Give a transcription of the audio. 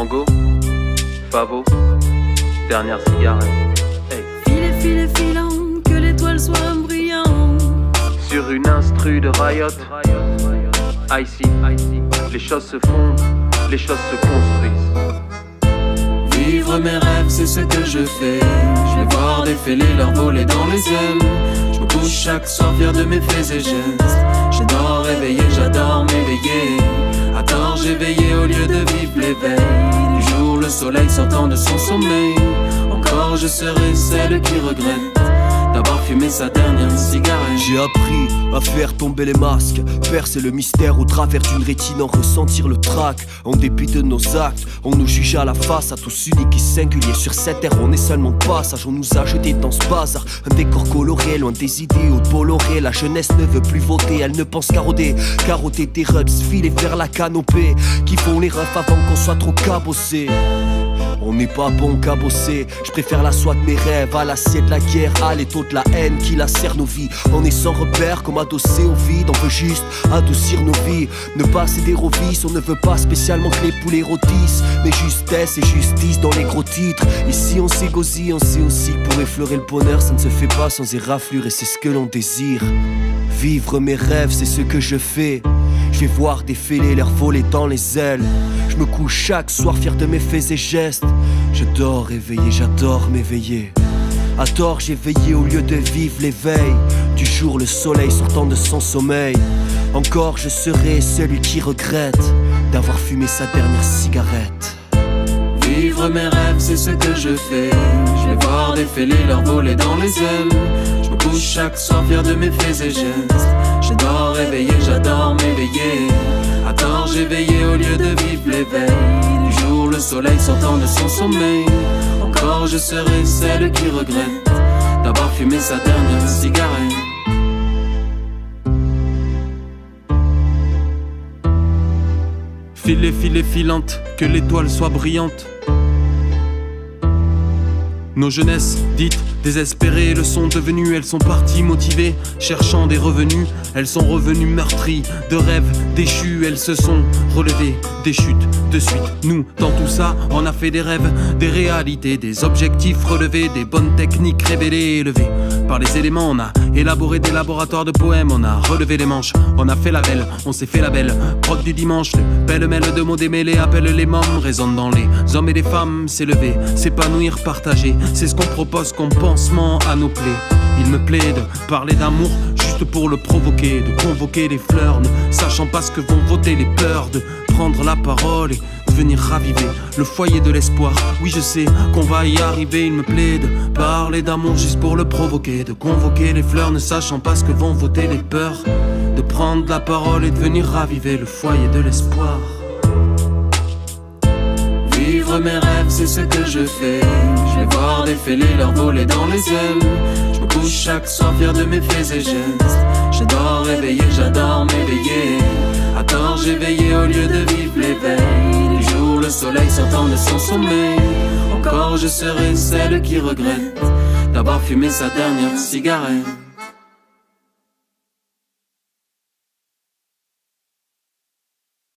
Mango, Favo, dernière cigarette. Hey. Filet, filet, filant, que l'étoile soit brillante. Sur une instru de Riot, Icy, les choses se font, les choses se construisent. Vivre mes rêves, c'est ce que je fais. Je vais voir défiler leur voler dans les ailes. Je me couche chaque soir fier de mes faits et gestes. J'adore réveiller, j'adore m'éveiller. À tort j'ai veillé au lieu de vivre l'éveil. Du jour le soleil sortant de son sommeil. Encore je serai celle qui regrette d'avoir fumé sa dernière cigarette. J'ai appris à faire tomber les masques, percer le mystère au travers d'une rétine, en ressentir le trac. En dépit de nos actes, on nous juge à la face, à tous uniques et singuliers sur cette terre. On est seulement de passage, on nous a jeté dans ce bazar. Un décor coloré, loin des idéaux de Bolloré. La jeunesse ne veut plus voter, elle ne pense qu'à rôder. Carotter des rubs, filer vers la canopée, qui font les refs avant qu'on soit trop cabossé. On n'est pas bon qu'à bosser. Je préfère la soie de mes rêves à l'acier de la guerre, à l'étau de la haine qui lacère nos vies. On est sans repère comme adossé au vide. On veut juste adoucir nos vies, ne pas céder aux vices. On ne veut pas spécialement que les poulets rôtissent, mais justesse et justice dans les gros titres. Ici on s'égosille, on sait aussi que pour effleurer le bonheur ça ne se fait pas sans éraflure, et c'est ce que l'on désire. Vivre mes rêves, c'est ce que je fais. Je vais voir défiler l'air voler dans les ailes. Je me couche chaque soir fier de mes faits et gestes. Je dors éveillé, j'adore m'éveiller. À tort j'ai veillé au lieu de vivre l'éveil. Du jour le soleil sortant de son sommeil. Encore je serai celui qui regrette d'avoir fumé sa dernière cigarette. Vivre mes rêves, c'est ce que je fais. Je vais voir défiler leur voler dans les ailes. Je me couche chaque soir fier de mes faits et gestes. J'adore réveiller, j'adore m'éveiller. À tort j'ai veillé au lieu de vivre l'éveil. Du jour le soleil sortant de son sommeil. Encore je serai celle qui regrette d'avoir fumé sa dernière cigarette. Filet, filet, filante, que l'étoile soit brillante. Nos jeunesses, dites désespérées, le sont devenues. Elles sont parties motivées, cherchant des revenus. Elles sont revenues meurtries, de rêves déchus. Elles se sont relevées, des chutes de suite. Nous, dans tout ça, on a fait des rêves, des réalités, des objectifs relevés, des bonnes techniques révélées et élevées. Par les éléments, on a élaboré des laboratoires de poèmes. On a relevé les manches, on a fait la belle, on s'est fait la belle. Prod du dimanche, le pêle-mêle de mots démêlés appelle les mômes. Résonne dans les hommes et les femmes, s'élever, s'épanouir, partager. C'est ce qu'on propose comme pansement à nos plaies. Il me plaît de parler d'amour juste pour le provoquer, de convoquer les fleurs, ne sachant pas ce que vont voter les peurs, de prendre la parole et de venir raviver le foyer de l'espoir. Oui, je sais qu'on va y arriver. Il me plaît de parler d'amour juste pour le provoquer, de convoquer les fleurs, ne sachant pas ce que vont voter les peurs, de prendre la parole et de venir raviver le foyer de l'espoir. Vivre mes rêves, c'est ce que je fais. Je vais voir défiler leur voler dans les ailes. Je me couche chaque soir fier de mes faits et gestes. J'adore réveiller, j'adore m'éveiller. À tort j'ai veillé au lieu de vivre l'éveil. Du jour le soleil sortant de son sommeil. Encore je serai celle qui regrette d'avoir fumé sa dernière cigarette.